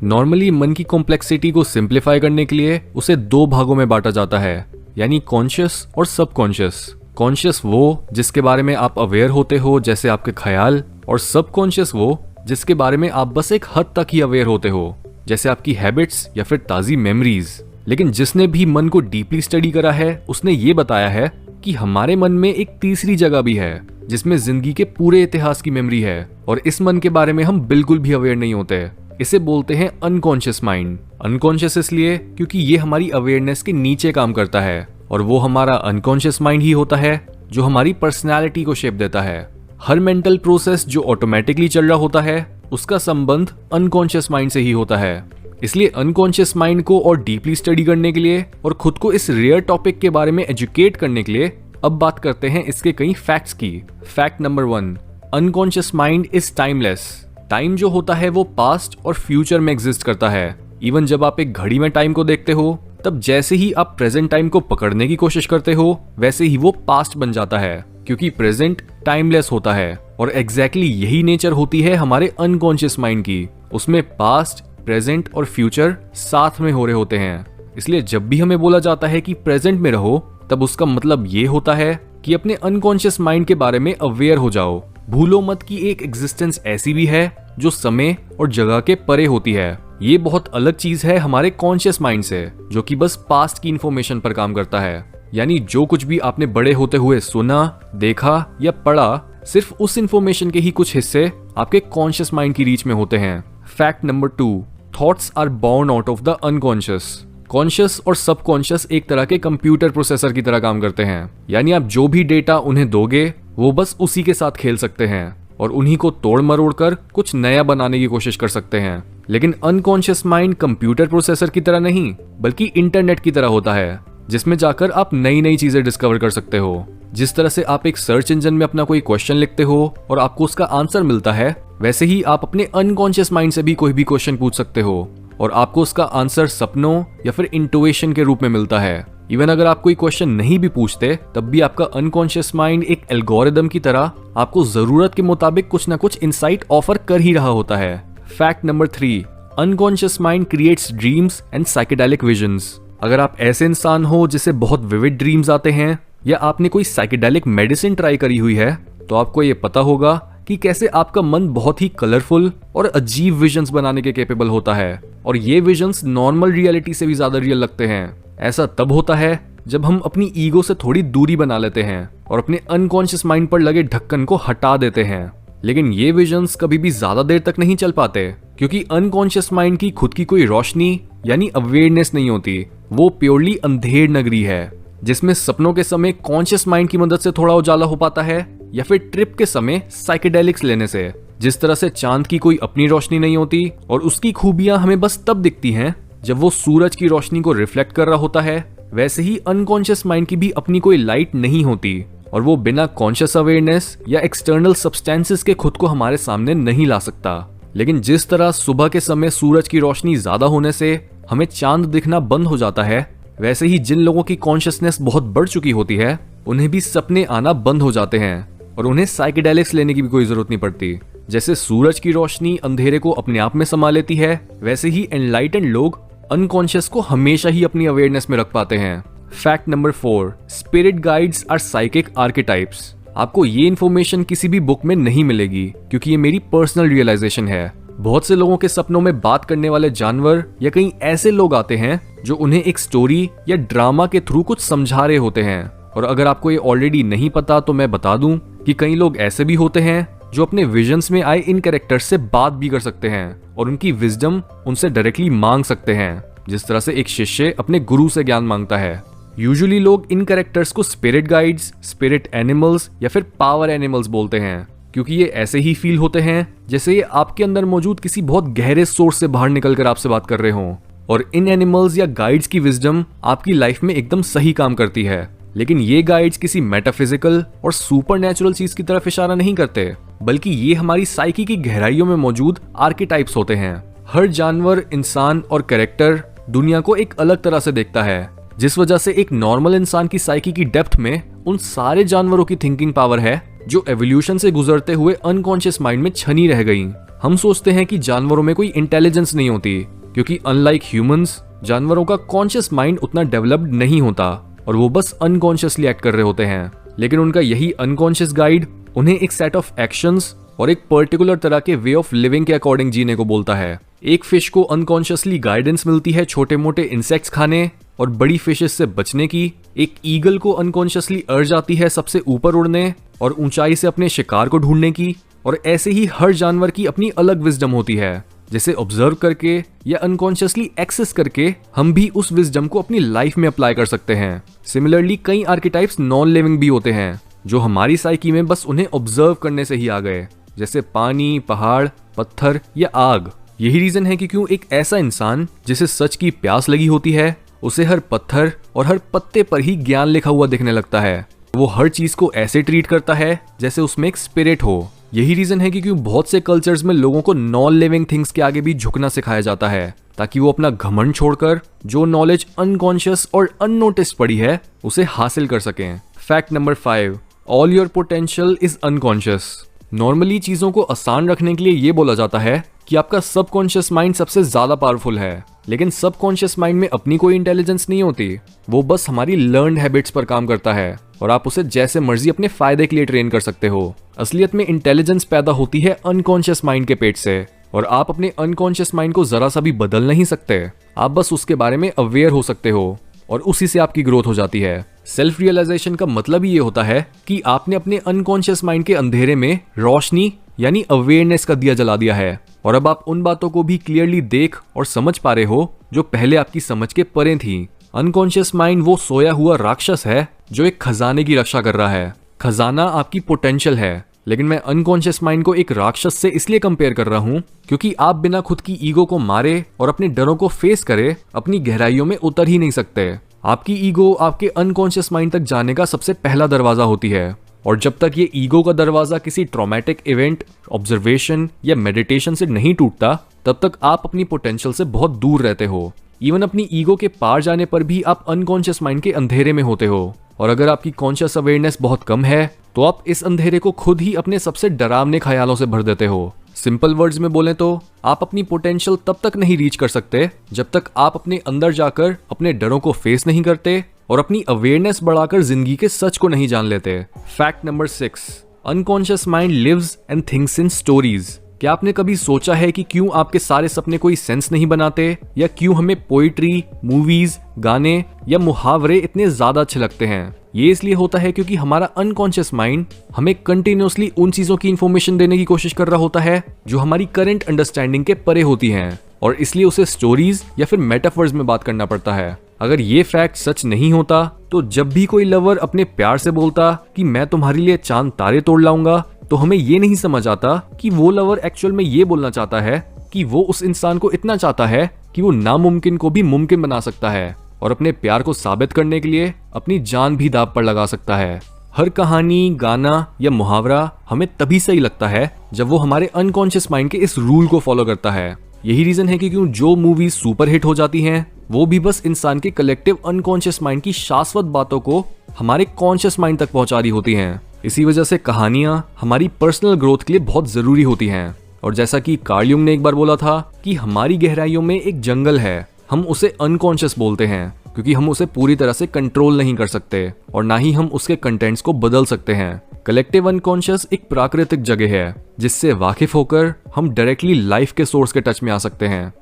Normally मन की complexity को सिंप्लीफाई करने के लिए उसे दो भागों में बांटा जाता है, यानी कॉन्शियस और सबकॉन्शियस। कॉन्शियस वो जिसके बारे में आप अवेयर होते हो, जैसे आपके ख्याल, और सबकॉन्शियस वो जिसके बारे में आप बस एक हद तक ही अवेयर होते हो, जैसे आपकी हैबिट्स या फिर ताज़ी मेमोरीज। लेकिन जिसने भी मन को डीपली स्टडी करा है उसने ये बताया है कि हमारे मन में एक तीसरी जगह भी है जिसमें जिंदगी के पूरे इतिहास की मेमोरी है, और इस मन के बारे में हम बिल्कुल भी अवेयर नहीं होते। इसे बोलते हैं अनकॉन्शियस माइंड। अनकॉन्शियस इसलिए क्योंकि ये हमारी अवेयरनेस के नीचे काम करता है, और वो हमारा अनकॉन्शियस माइंड ही होता है जो हमारी पर्सनैलिटी को शेप देता है। हर मेंटल प्रोसेस जो ऑटोमेटिकली चल रहा होता है उसका संबंध अनकॉन्शियस माइंड से ही होता है। इसलिए अनकॉन्शियस माइंड को और डीपली स्टडी करने के लिए और खुद को इस रेयर टॉपिक के बारे में एजुकेट करने के लिए अब बात करते हैं इसके कई फैक्ट्स की। Fact number 1, unconscious mind is timeless. Time जो होता है वो पास्ट और फ्यूचर में एग्जिस्ट करता है। इवन जब आप एक घड़ी में टाइम को देखते हो तब जैसे ही आप प्रेजेंट टाइम को पकड़ने की कोशिश करते हो वैसे ही वो पास्ट बन जाता है, क्योंकि प्रेजेंट टाइमलेस होता है। और एग्जैक्टली यही नेचर होती है हमारे अनकॉन्शियस माइंड की। उसमें पास्ट, प्रेजेंट और फ्यूचर साथ में हो रहे होते हैं। इसलिए जब भी हमें बोला जाता है कि प्रेजेंट में रहो तब उसका मतलब ये होता है कि अपने अनकॉन्शियस माइंड के बारे में अवेयर हो जाओ। भूलो मत कि एक एग्जिस्टेंस ऐसी भी है जो समय और जगह के परे होती है। ये बहुत अलग चीज है हमारे कॉन्शियस माइंड से, जो कि बस पास्ट की इंफॉर्मेशन पर काम करता है। यानी जो कुछ भी आपने बड़े होते हुए सुना, देखा या पढ़ा, सिर्फ उस इंफॉर्मेशन के ही कुछ हिस्से आपके कॉन्शियस माइंड की रीच में होते हैं। Fact number 2, thoughts are born out of the unconscious. Conscious और सबकॉन्शियस एक तरह के कंप्यूटर प्रोसेसर की तरह काम करते हैं। यानी आप जो भी डेटा उन्हें दोगे वो बस उसी के साथ खेल सकते हैं और उन्हीं को तोड़ मरोड़ कर कुछ नया बनाने की कोशिश कर सकते हैं। लेकिन अनकॉन्शियस माइंड कंप्यूटर प्रोसेसर की तरह नहीं बल्कि इंटरनेट की तरह होता है, जिसमें जाकर आप नई नई चीजें डिस्कवर कर सकते हो। जिस तरह से आप एक सर्च इंजन में अपना कोई क्वेश्चन लिखते हो और आपको उसका आंसर मिलता है, वैसे ही आप अपने अनकॉन्शियस माइंड से भी कोई भी क्वेश्चन पूछ सकते हो और आपको उसका आंसर सपनों या फिर इंट्यूशन के रूप में मिलता है। इवन अगर आप कोई क्वेश्चन नहीं भी पूछते तब भी आपका अनकॉन्शियस माइंड एक एल्गोरिदम की तरह आपको जरूरत के मुताबिक कुछ ना कुछ इंसाइट ऑफर कर ही रहा होता है। Fact number 3, unconscious mind creates dreams and psychedelic visions. अगर आप ऐसे इंसान हो जिसे बहुत विविड ड्रीम्स आते हैं या आपने कोई साइकेडेलिक मेडिसिन ट्राई करी हुई है तो आपको ये पता होगा कि कैसे आपका मन बहुत ही कलरफुल और अजीब विजन्स बनाने के कैपेबल होता है, और ये विजन्स नॉर्मल रियलिटी से भी ज्यादा रियल लगते हैं। ऐसा तब होता है जब हम अपनी ईगो से थोड़ी दूरी बना लेते हैं और अपने अनकॉन्शियस माइंड पर लगे ढक्कन को हटा देते हैं। लेकिन ये विजन्स कभी भी ज्यादा देर तक नहीं चल पाते, क्योंकि अनकॉन्शियस माइंड की खुद की कोई रोशनी यानी अवेयरनेस नहीं होती। वो प्योरली अंधेर नगरी है जिसमें सपनों के समय कॉन्शियस माइंड की मदद से थोड़ा उजाला हो पाता है, या फिर ट्रिप के समय साइकेडेलिक्स लेने से। जिस तरह से चांद की कोई अपनी रोशनी नहीं होती और उसकी खूबियां हमें बस तब दिखती हैं जब वो सूरज की रोशनी को रिफ्लेक्ट कर रहा होता है, वैसे ही अनकॉन्शियस माइंड की भी अपनी कोई लाइट नहीं होती और वो बिना कॉन्शियस अवेयरनेस या एक्सटर्नल सब्सटेंसेस के खुद को हमारे सामने नहीं ला सकता। लेकिन जिस तरह सुबह के समय सूरज की रोशनी ज्यादा होने से हमें चांद दिखना बंद हो जाता है, वैसे ही जिन लोगों की कॉन्शियसनेस बहुत बढ़ चुकी होती है उन्हें भी सपने आना बंद हो जाते हैं और उन्हें साइकेडेलिक्स लेने की भी कोई जरूरत नहीं पड़ती। जैसे सूरज की रोशनी अंधेरे को अपने आप में समा लेती है, वैसे ही एनलाइटेंड लोग अनकॉन्शियस को हमेशा ही अपनी अवेयरनेस में रख पाते हैं। Fact number 4, spirit guides are psychic archetypes. आपको ये इन्फॉर्मेशन किसी भी बुक में नहीं मिलेगी, क्योंकि ये मेरी पर्सनल रियलाइजेशन है। बहुत से लोगों के सपनों में बात करने वाले जानवर या कई ऐसे लोग आते हैं जो उन्हें एक स्टोरी या ड्रामा के थ्रू कुछ समझा रहे होते हैं। और अगर आपको ये ऑलरेडी नहीं पता तो मैं बता दूं कि कई लोग ऐसे भी होते हैं जो अपने विजन्स में आए इन कैरेक्टर्स से बात भी कर सकते हैं और उनकी विजडम उनसे डायरेक्टली मांग सकते हैं, जिस तरह से एक शिष्य अपने गुरु से ज्ञान मांगता है। यूजुअली लोग इन कैरेक्टर्स को स्पिरिट गाइड्स, स्पिरिट एनिमल्स या फिर पावर एनिमल्स बोलते हैं, क्योंकि ये ऐसे ही फील होते हैं जैसे ये आपके अंदर मौजूद किसी बहुत गहरे सोर्स से बाहर निकलकर आपसे बात कर रहे हों। और इन एनिमल्स या गाइड्स की विजडम आपकी लाइफ में एकदम सही काम करती है। लेकिन ये गाइड्स किसी मेटाफिजिकल और सुपरनैचुरल चीज की तरफ इशारा नहीं करते, बल्कि ये हमारी साइकी की गहराइयों में मौजूद आर्केटाइप्स होते हैं। हर जानवर, इंसान और कैरेक्टर दुनिया को एक अलग तरह से देखता है, जिस वजह से एक नॉर्मल इंसान की साइकी की डेप्थ में उन सारे जानवरों की थिंकिंग पावर है जो एवोल्यूशन से गुजरते हुए अनकॉन्शियस माइंड में छनी रह गई। हम सोचते हैं कि जानवरों में कोई इंटेलिजेंस नहीं होती, क्योंकि अनलाइक ह्यूमंस जानवरों का कॉन्शियस माइंड उतना डेवलप्ड नहीं होता और वो बस अनकॉन्शियसली एक्ट कर रहे होते हैं। लेकिन उनका यही अनकॉन्शियस गाइड उन्हें एक सेट ऑफ एक्शंस और एक पर्टिकुलर तरह के वे ऑफ लिविंग के अकॉर्डिंग जीने को बोलता है। एक फिश को अनकॉन्शियसली गाइडेंस मिलती है छोटे मोटे इंसेक्ट्स खाने और बड़ी फिशेस से बचने की। एक ईगल को अनकॉन्शियसली अर्ज आती है सबसे ऊपर उड़ने और ऊंचाई से अपने शिकार को ढूंढने की। और ऐसे ही हर जानवर की अपनी अलग विजडम होती है, जिसे ऑब्जर्व करके या अनकॉन्शियसली एक्सेस करके हम भी उस विजडम को अपनी लाइफ में अप्लाई कर सकते हैं। सिमिलरली कई आर्किटाइप्स नॉन लिविंग भी होते हैं, जो हमारी साइकी में बस उन्हें ऑब्जर्व करने से ही आ गए, जैसे पानी, पहाड़, पत्थर या आग। यही रीजन है कि क्यों एक ऐसा इंसान जिसे सच की प्यास लगी होती है, उसे हर पत्थर और हर पत्ते पर ही ज्ञान लिखा हुआ दिखने लगता है। वो हर चीज को ऐसे ट्रीट करता है जैसे उसमें एक स्पिरिट हो। यही रीजन है कि क्यों बहुत से कल्चर्स में लोगों को नॉन लिविंग थिंग्स के आगे भी झुकना सिखाया जाता है, ताकि वो अपना घमंड छोड़कर जो नॉलेज अनकॉन्शियस और अननोटिस पड़ी है उसे हासिल कर सकें। Fact number 5, all your potential is unconscious. Normally चीजों को आसान रखने के लिए ये बोला जाता है कि आपका सबकॉन्शियस माइंड सबसे ज्यादा पावरफुल है, लेकिन सबकॉन्शियस माइंड में अपनी कोई इंटेलिजेंस नहीं होती। वो बस हमारी लर्न्ड हैबिट्स पर काम करता है और आप उसे जैसे मर्जी अपने फायदे के लिए ट्रेन कर सकते हो। असलियत में इंटेलिजेंस पैदा होती है अनकॉन्शियस माइंड के पेट से, और आप अपने अनकॉन्शियस माइंड को जरा सा भी बदल नहीं सकते। आप बस उसके बारे में अवेयर हो सकते हो और उसी से आपकी ग्रोथ हो जाती है। सेल्फ रियलाइजेशन का मतलब ही ये होता है कि आपने अपने अनकॉन्शियस माइंड के अंधेरे में रोशनी यानी अवेयरनेस का दिया जला दिया है, और अब आप उन बातों को भी क्लियरली देख और समझ पा रहे हो जो पहले आपकी समझ के परे थी। अनकॉन्शियस माइंड वो सोया हुआ राक्षस है जो एक खजाने की रक्षा कर रहा है। खजाना आपकी पोटेंशियल है, लेकिन मैं अनकॉन्शियस माइंड को एक राक्षस से इसलिए कंपेयर कर रहा हूँ क्योंकि आप बिना खुद की ईगो को मारे और अपने डरों को फेस करे अपनी गहराइयों में उतर ही नहीं सकते। आपकी ईगो आपके अनकॉन्शियस माइंड तक जाने का सबसे पहला दरवाजा होती है, और जब तक ये ईगो का दरवाजा किसी ट्रॉमेटिक इवेंट, ऑब्जर्वेशन या मेडिटेशन से नहीं टूटता, तब तक आप अपनी पोटेंशियल से बहुत दूर रहते हो। इवन अपनी ईगो के पार जाने पर भी आप अनकॉन्शियस माइंड के अंधेरे में होते हो, और अगर आपकी कॉन्शियस अवेयरनेस बहुत कम है तो आप इस अंधेरे को खुद ही अपने सबसे डरावने ख्यालों से भर देते हो। सिंपल वर्ड्स में बोलें तो आप अपनी पोटेंशियल तब तक नहीं रीच कर सकते जब तक आप अपने अंदर जाकर अपने डरों को फेस नहीं करते और अपनी अवेयरनेस बढ़ाकर जिंदगी के सच को नहीं जान लेते। Fact number 6, unconscious mind lives and thinks in stories. क्या आपने कभी सोचा है कि क्यों आपके सारे सपने कोई सेंस नहीं बनाते, या क्यों हमें पोइट्री, मूवीज, गाने या मुहावरे इतने ज्यादा अच्छे लगते हैं? ये इसलिए होता है क्योंकि हमारा अनकॉन्शियस माइंड हमें कंटिन्यूअसली उन चीजों की इंफॉर्मेशन देने की कोशिश कर रहा होता है जो हमारी करंट अंडरस्टैंडिंग के परे होती हैं, और इसलिए उसे स्टोरीज या फिर मेटाफर्स में बात करना पड़ता है। अगर ये फैक्ट सच नहीं होता तो जब भी कोई लवर अपने प्यार से बोलता कि मैं तुम्हारे लिए चांद तारे तोड़ लाऊंगा, तो हमें ये नहीं समझ आता कि वो लवर एक्चुअल में ये बोलना चाहता है कि वो उस इंसान को इतना चाहता है कि वो नामुमकिन को भी मुमकिन बना सकता है, और अपने प्यार को साबित करने के लिए अपनी जान भी दांव पर लगा सकता है। हर कहानी, गाना या मुहावरा हमें तभी सही लगता है जब वो हमारे अनकॉन्शियस माइंड के इस रूल को फॉलो करता है। यही रीजन है कि क्यों जो मूवीज सुपर हिट हो जाती हैं, वो भी बस इंसान के कलेक्टिव अनकॉन्शियस माइंड की शाश्वत बातों को हमारे कॉन्शियस माइंड तक पहुंचा रही होती हैं। इसी वजह से कहानियां हमारी पर्सनल ग्रोथ के लिए बहुत जरूरी होती हैं। और जैसा कि कार्ल युंग ने एक बार बोला था कि हमारी गहराइयों में एक जंगल है, हम उसे अनकॉन्शियस बोलते हैं क्योंकि हम उसे पूरी तरह से कंट्रोल नहीं कर सकते और ना ही हम उसके कंटेंट्स को बदल सकते हैं। कलेक्टिव अनकॉन्शियस एक प्राकृतिक जगह है जिससे वाकिफ होकर हम डायरेक्टली लाइफ के सोर्स के टच में आ सकते हैं।